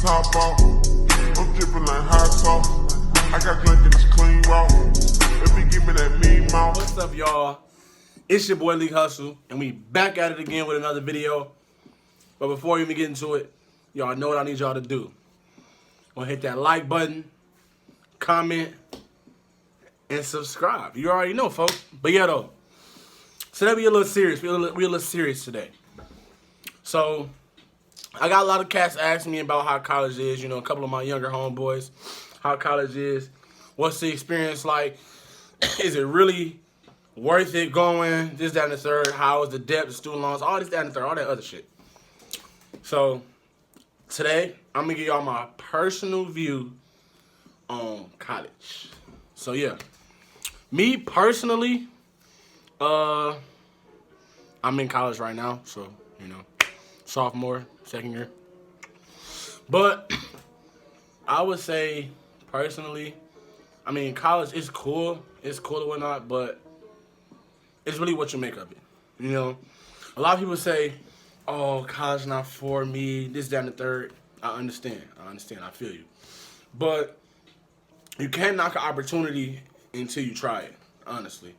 top off. I'm dripping like hot sauce. I got drink in this clean raw. If you give me that mean mouth. What's up, y'all? It's your boy League Hustle, and we back at it again with another video. But before we even get into it, y'all know what I need y'all to do. Gonna hit that like button, comment, and subscribe. You already know, folks. But yeah, though. Today we a little serious. We a little serious today. So I got a lot of cats asking me about how college is. You know, a couple of my younger homeboys, how college is. What's the experience like? Is it really worth it going? This, that, and the third. How is the debt, the student loans, all this, that, and the third, all that other shit. So today I'm gonna give y'all my personal view on college. So yeah, me personally, I'm in college right now, so you know, sophomore, second year. But I would say personally, I mean, college is cool. It's cool and whatnot, but it's really what you make of it. You know, a lot of people say, "Oh, college not for me." This, that, and the third. I understand. I feel you. But you can't knock an opportunity until you try it. Honestly.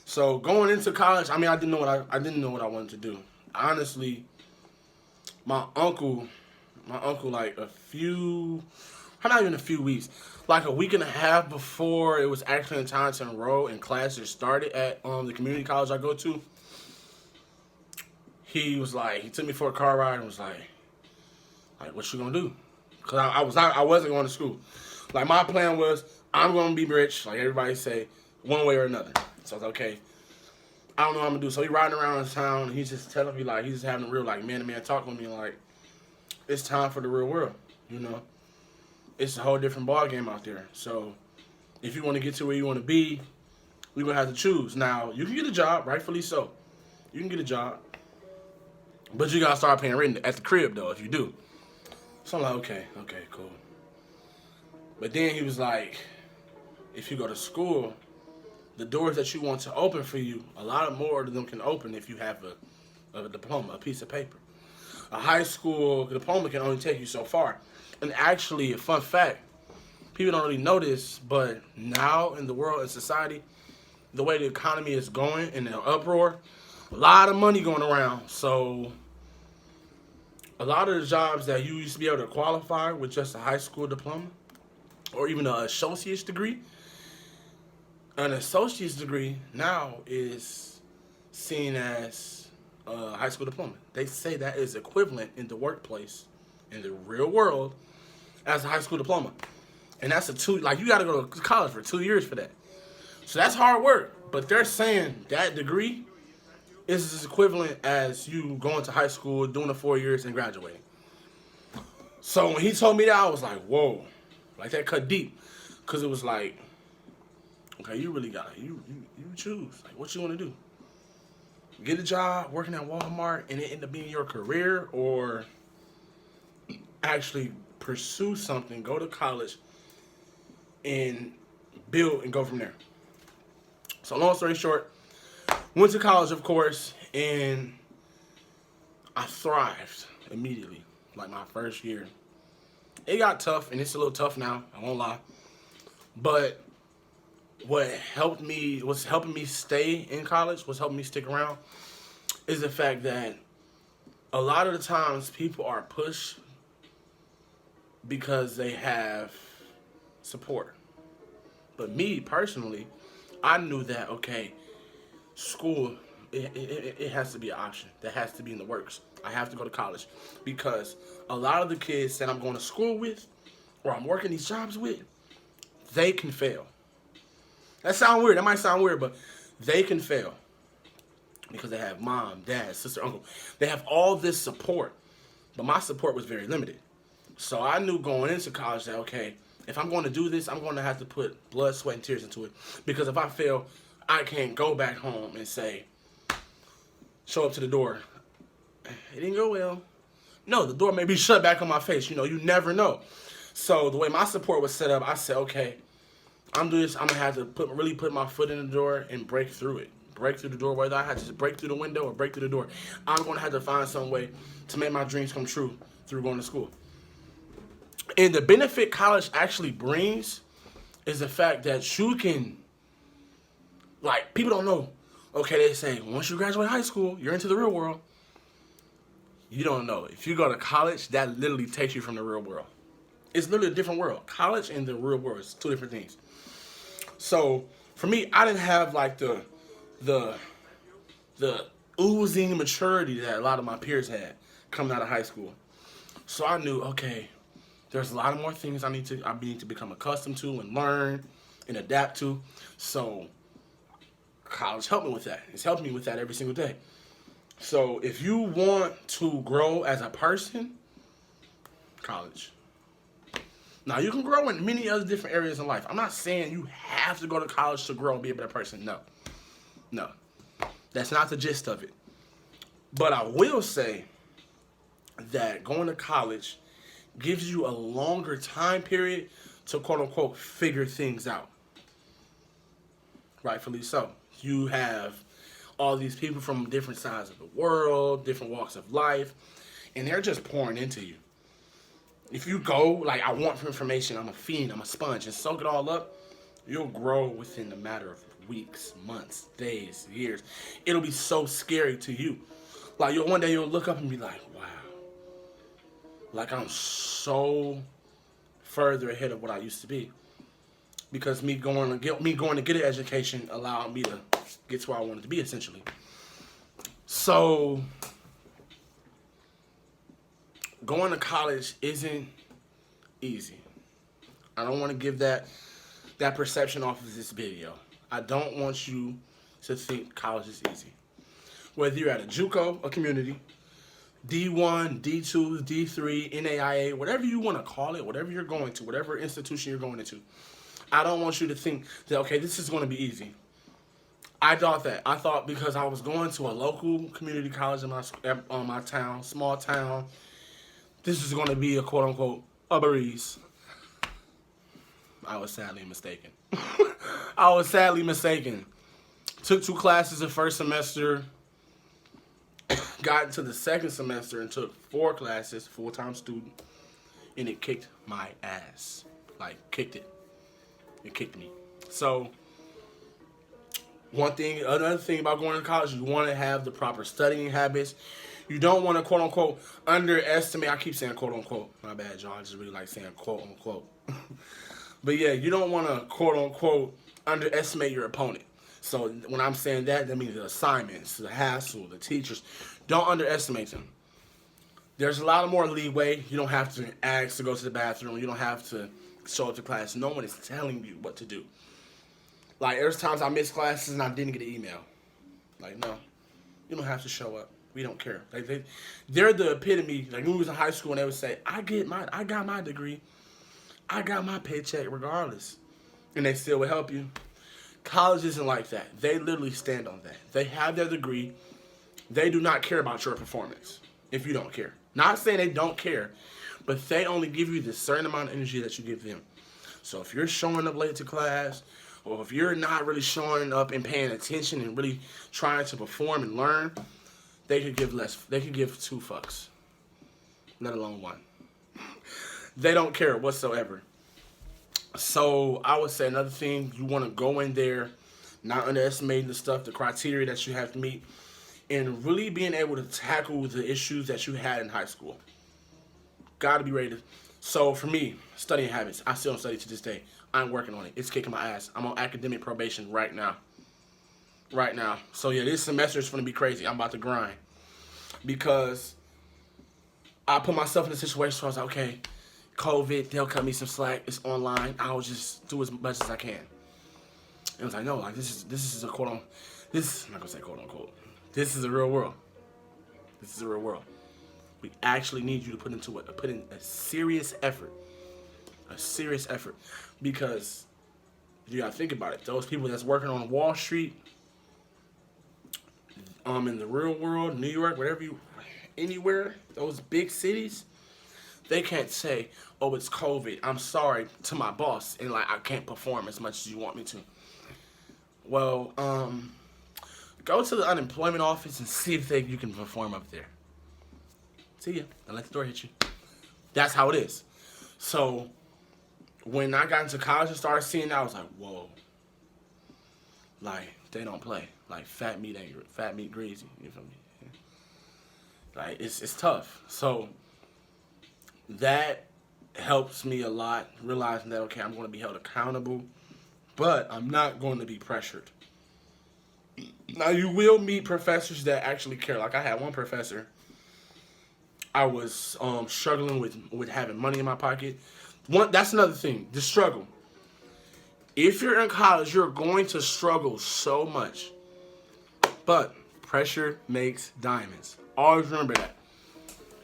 So going into college, I mean, I didn't know what I wanted to do. Honestly, my uncle, like not even a few weeks, like a week and a half before it was actually in time to enroll and classes started at the community college I go to, he took me for a car ride and was like, what you gonna do? Cause I wasn't going to school. Like my plan was, I'm gonna be rich, like everybody say, one way or another. So I was like, okay, I don't know what I'm gonna do. So he riding around town and he's just telling me, like, he's just having a real, like, man-to-man talk with me, like, it's time for the real world, you know? It's a whole different ball game out there. So if you want to get to where you want to be, we're gonna have to choose. Now, you can get a job, rightfully so. You can get a job. But you gotta start paying rent at the crib though, if you do. So I'm like, okay, cool. But then he was like, if you go to school, the doors that you want to open for you, a lot more of them can open if you have a diploma, a piece of paper. A high school diploma can only take you so far. And actually, a fun fact, people don't really know this, but now in the world and society, the way the economy is going in the uproar, a lot of money going around. So a lot of the jobs that you used to be able to qualify with just a high school diploma or even an associate's degree, an associate's degree now is seen as a high school diploma. They say that is equivalent in the workplace, in the real world, as a high school diploma. And that's you gotta go to college for 2 years for that. So that's hard work. But they're saying that degree is as equivalent as you going to high school, doing the 4 years, and graduating. So when he told me that, I was like, whoa. Like, that cut deep. Because it was like, okay, you really got it. You choose. Like, what you want to do? Get a job working at Walmart and it end up being your career, or actually pursue something, go to college, and build and go from there. So long story short, went to college, of course, and I thrived immediately, like my first year. It got tough, and it's a little tough now, I won't lie. But what helping me stay in college, what's helping me stick around, is the fact that a lot of the times people are pushed because they have support. But me, personally, I knew that, okay, school, it has to be an option. That has to be in the works. I have to go to college. Because a lot of the kids that I'm going to school with, or I'm working these jobs with, they can fail. That might sound weird, but they can fail. Because they have mom, dad, sister, uncle. They have all this support. But my support was very limited. So I knew going into college that, okay, if I'm going to do this, I'm going to have to put blood, sweat, and tears into it. Because if I fail, I can't go back home and say, show up to the door, it didn't go well. No, the door may be shut back on my face. You know, you never know. So the way my support was set up, I said, okay, I'm going to have to really put my foot in the door and break through it. Break through the door, whether I had to break through the window or break through the door. I'm going to have to find some way to make my dreams come true through going to school. And the benefit college actually brings is the fact that you can, like, people don't know. Okay, they say once you graduate high school, you're into the real world. You don't know. If you go to college, that literally takes you from the real world. It's literally a different world. College and the real world is two different things. So for me, I didn't have like the oozing maturity that a lot of my peers had coming out of high school. So I knew, okay, there's a lot of more things I need to become accustomed to and learn and adapt to. So college helped me with that. It's helped me with that every single day. So if you want to grow as a person, college. Now, you can grow in many other different areas in life. I'm not saying you have to go to college to grow and be a better person. No. That's not the gist of it. But I will say that going to college gives you a longer time period to, quote unquote, figure things out. Rightfully so. You have all these people from different sides of the world, different walks of life, and they're just pouring into you. If you go, like, I want information, I'm a fiend, I'm a sponge, and soak it all up, you'll grow within a matter of weeks, months, days, years. It'll be so scary to you. Like, one day you'll look up and be like, wow. Like, I'm so further ahead of what I used to be. Because me going to get an education allowed me to get to where I wanted to be, essentially. So going to college isn't easy. I don't want to give that perception off of this video. I don't want you to think college is easy. Whether you're at a JUCO, a community, D1, D2, D3, NAIA, whatever you want to call it, whatever you're going to, whatever institution you're going into, I don't want you to think that, okay, this is going to be easy. I thought that. I thought because I was going to a local community college in my town, small town, this is going to be a quote-unquote a breeze. I was sadly mistaken. Took 2 classes the first semester, got into the second semester and took 4 classes, full-time student, and it kicked my ass. Like, kicked it. It kicked me. So, another thing about going to college, you want to have the proper studying habits. You don't want to, quote unquote, underestimate. I keep saying quote unquote. My bad, y'all. I just really like saying quote unquote. But yeah, you don't want to, quote unquote, underestimate your opponent. So when I'm saying that means the assignments, the hassle, the teachers. Don't underestimate them. There's a lot of more leeway. You don't have to ask to go to the bathroom. You don't have to show up to class. No one is telling you what to do. Like, there's times I missed classes and I didn't get an email. Like, no, you don't have to show up. We don't care. Like, they're the epitome. Like, when we was in high school and they would say, I got my degree. I got my paycheck regardless. And they still would help you. College isn't like that. They literally stand on that. They have their degree. They do not care about your performance if you don't care. Not saying they don't care, but they only give you the certain amount of energy that you give them. So if you're showing up late to class, or if you're not really showing up and paying attention and really trying to perform and learn, they could give less. They could give 2 fucks, let alone 1. They don't care whatsoever. So I would say another thing, you want to go in there, not underestimating the criteria that you have to meet, and really being able to tackle the issues that you had in high school. Got to be ready to. So for me, studying habits, I still don't study to this day. I'm working on it. It's kicking my ass. I'm on academic probation right now. So yeah, this semester is going to be crazy. I'm about to grind. Because I put myself in a situation where I was like, okay, COVID, they'll cut me some slack. It's online. I'll just do as much as I can. And I was like, no, like this is a quote on. I'm not gonna say quote unquote. This is a real world. We actually need you to put in a serious effort. Because you gotta think about it. Those people that's working on Wall Street, in the real world, New York, anywhere, those big cities, they can't say, oh, it's COVID, I'm sorry, to my boss, and like I can't perform as much as you want me to. Well, go to the unemployment office and see if you can perform up there. See ya, and let the door hit you. That's how it is. So when I got into college and started seeing that, I was like, whoa. Like, they don't play. Like, fat meat greasy. You feel me? Like, it's tough. So that helps me a lot, realizing that, okay, I'm going to be held accountable, but I'm not going to be pressured. Now, you will meet professors that actually care. Like, I had one professor, I was struggling with having money in my pocket. That's another thing, the struggle. If you're in college, you're going to struggle so much. But pressure makes diamonds. Always remember that.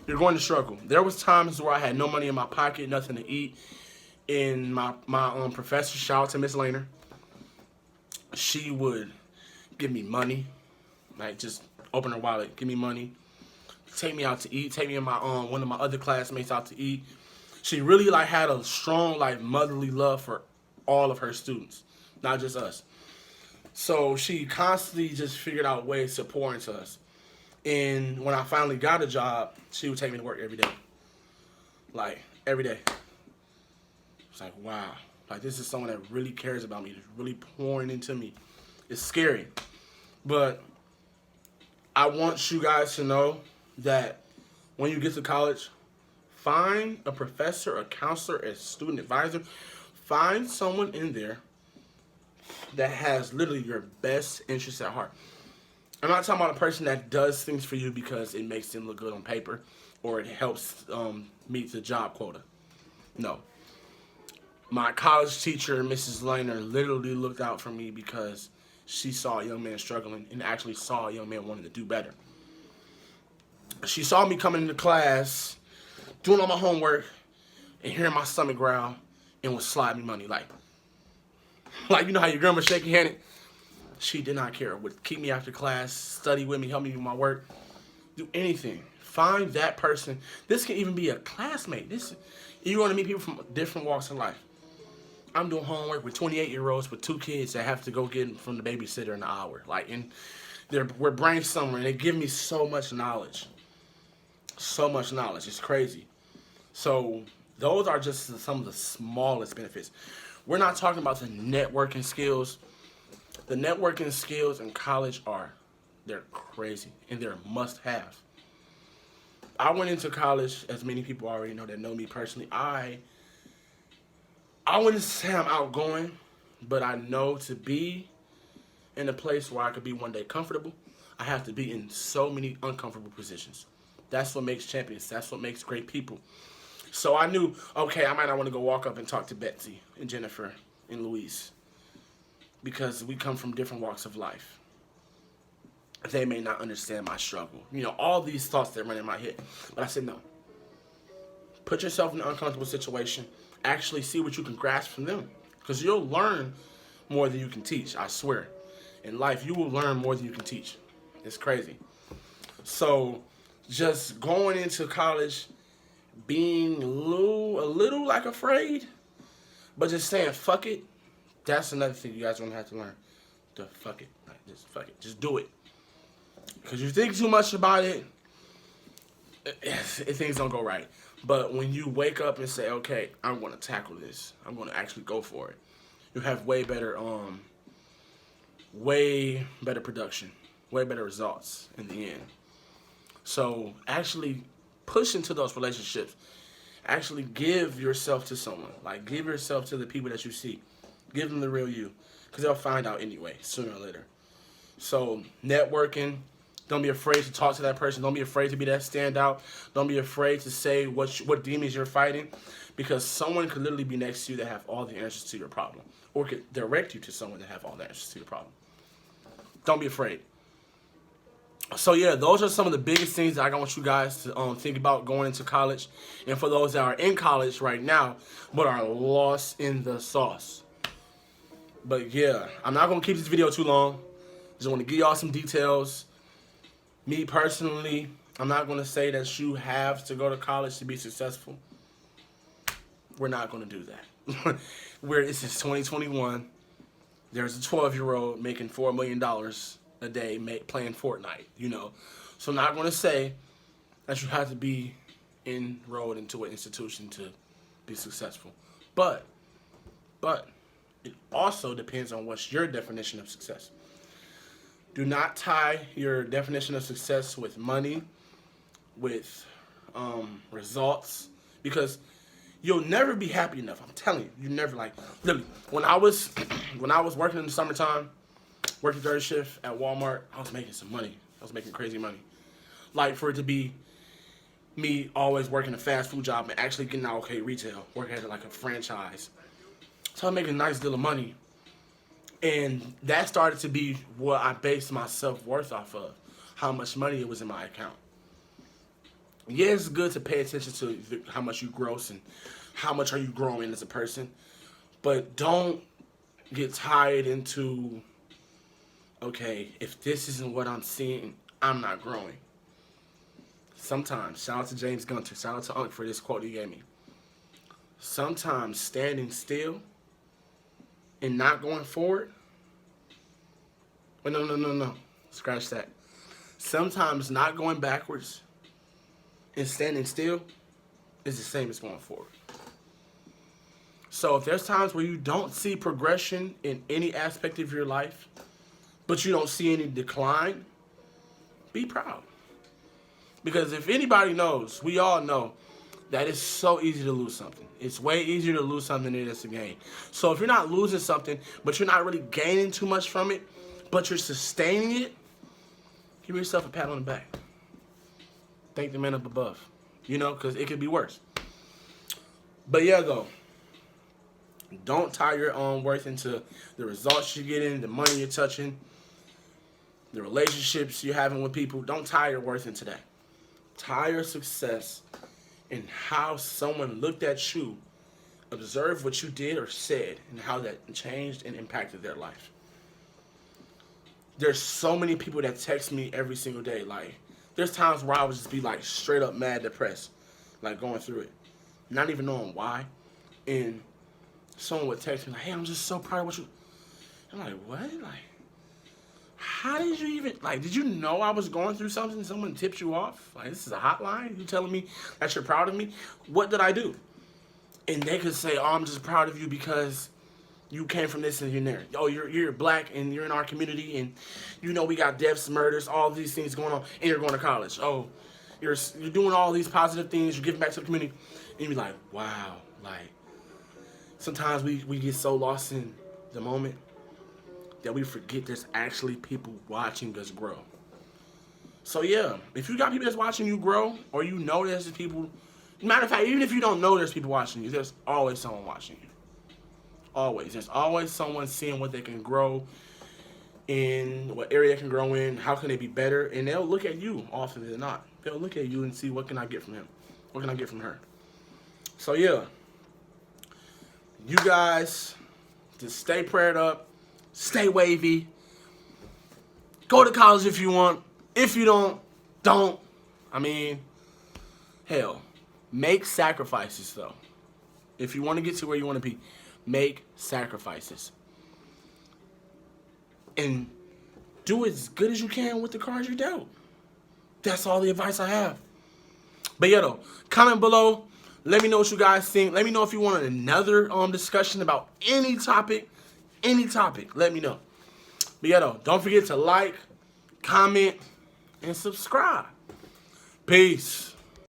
You're going to struggle. There was times where I had no money in my pocket, nothing to eat. And my professor, shout out to Miss Laner, she would give me money. Like, just open her wallet, give me money. Take me out to eat. Take me and my one of my other classmates out to eat. She really like had a strong like motherly love for all of her students, not just us. So she constantly just figured out ways to pour into us. And when I finally got a job, she would take me to work every day. Like, every day. It's like, wow. Like, this is someone that really cares about me. That's really pouring into me. It's scary. But I want you guys to know that when you get to college, find a professor, a counselor, a student advisor. Find someone in there that has literally your best interests at heart. I'm not talking about a person that does things for you because it makes them look good on paper or it helps meet the job quota. No. My college teacher, Mrs. Laner, literally looked out for me because she saw a young man struggling and actually saw a young man wanting to do better. She saw me coming into class, doing all my homework, and hearing my stomach growl, and would slide me money. Like you know how your grandma shake your hand? She did not care. Would keep me after class, study with me, help me with my work, do anything. Find that person. This can even be a classmate. You're going to meet people from different walks of life. I'm doing homework with 28-year-olds with 2 kids that have to go get from the babysitter in an hour. Like, and we're brainstorming, and they give me so much knowledge. So much knowledge. It's crazy. So those are just some of the smallest benefits. We're not talking about the networking skills. The networking skills in college they're crazy, and they're must-have. I went into college, as many people already know that know me personally. I wouldn't say I'm outgoing, but I know to be in a place where I could be one day comfortable, I have to be in so many uncomfortable positions. That's what makes champions. That's what makes great people. So I knew, okay, I might not want to go walk up and talk to Betsy and Jennifer and Louise because we come from different walks of life. They may not understand my struggle. You know, all these thoughts that run in my head. But I said, no. Put yourself in an uncomfortable situation. Actually see what you can grasp from them. Because you'll learn more than you can teach, I swear. In life, you will learn more than you can teach. It's crazy. So, just going into college, being a little like afraid, but just saying, fuck it. That's another thing you guys are going to have to learn. To fuck it. Like, just fuck it. Just do it. Because you think too much about it, things don't go right. But when you wake up and say, okay, I'm going to tackle this. I'm going to actually go for it. You have way better production. Way better results in the end. So actually push into those relationships. Actually give yourself to someone. Like, give yourself to the people that you see. Give them the real you. Because they'll find out anyway, sooner or later. So, networking. Don't be afraid to talk to that person. Don't be afraid to be that standout. Don't be afraid to say what demons you're fighting. Because someone could literally be next to you that have all the answers to your problem. Or could direct you to someone that have all the answers to your problem. Don't be afraid. So yeah, those are some of the biggest things that I want you guys to think about going into college. And for those that are in college right now, but are lost in the sauce. But yeah, I'm not going to keep this video too long. Just want to give y'all some details. Me personally, I'm not going to say that you have to go to college to be successful. We're not going to do that. This is 2021. There's a 12-year-old making $4 million a day playing Fortnite, you know. So I'm not going to say that you have to be enrolled into an institution to be successful. But it also depends on what's your definition of success. Do not tie your definition of success with money, with results, because you'll never be happy enough. I'm telling you, you never, like, literally. When I was working in the summertime, working third shift at Walmart, I was making some money. I was making crazy money. Like, for it to be me always working a fast food job and actually getting out okay retail, working at like a franchise. So I'm making a nice deal of money. And that started to be what I based my self-worth off of, how much money it was in my account. Yeah, it's good to pay attention to how much you gross and how much are you growing as a person. But don't get tied into, okay, if this isn't what I'm seeing, I'm not growing. Sometimes, shout out to James Gunter, shout out to Unc for this quote he gave me. Sometimes standing still and not going forward, no, scratch that. Sometimes not going backwards and standing still is the same as going forward. So if there's times where you don't see progression in any aspect of your life, but you don't see any decline, be proud. Because if anybody knows, we all know that it's so easy to lose something. It's way easier to lose something than it is to gain. So if you're not losing something, but you're not really gaining too much from it, but you're sustaining it, give yourself a pat on the back. Thank the man up above. You know, because it could be worse. But yeah, though, don't tie your own worth into the results you're getting, the money you're touching, the relationships you're having with people. Don't tie your worth into that. Tie your success in how someone looked at you, observed what you did or said, and how that changed and impacted their life. There's so many people that text me every single day. Like, there's times where I would just be like straight up mad, depressed, like going through it, not even knowing why. And someone would text me like, "Hey, I'm just so proud of what you." I'm like, "What? Like, how did you even, like, did you know I was going through something? Someone tipped you off? Like, this is a hotline? You telling me that you're proud of me? What did I do?" And they could say, "Oh, I'm just proud of you because you came from this and you're there. Oh, you're black and you're in our community and you know we got deaths, murders, all these things going on, and you're going to college. Oh, you're doing all these positive things. You're giving back to the community." And you're like, wow. Like, sometimes we get so lost in the moment that we forget there's actually people watching us grow. So yeah, if you got people that's watching you grow, or you know there's people, matter of fact, even if you don't know there's people watching you, there's always someone watching you. Always. There's always someone seeing what they can grow in, what area they can grow in, how can they be better, and they'll look at you often than not. They'll look at you and see, what can I get from him? What can I get from her? So yeah, you guys just stay prayed up, stay wavy, go to college if you want. If you don't. I mean, hell, make sacrifices though. If you want to get to where you want to be, make sacrifices. And do as good as you can with the cards you're dealt. That's all the advice I have. But yeah, though, comment below. Let me know what you guys think. Let me know if you want another discussion about any topic. Let me know. But yeah, though, don't forget to like, comment, and subscribe. Peace.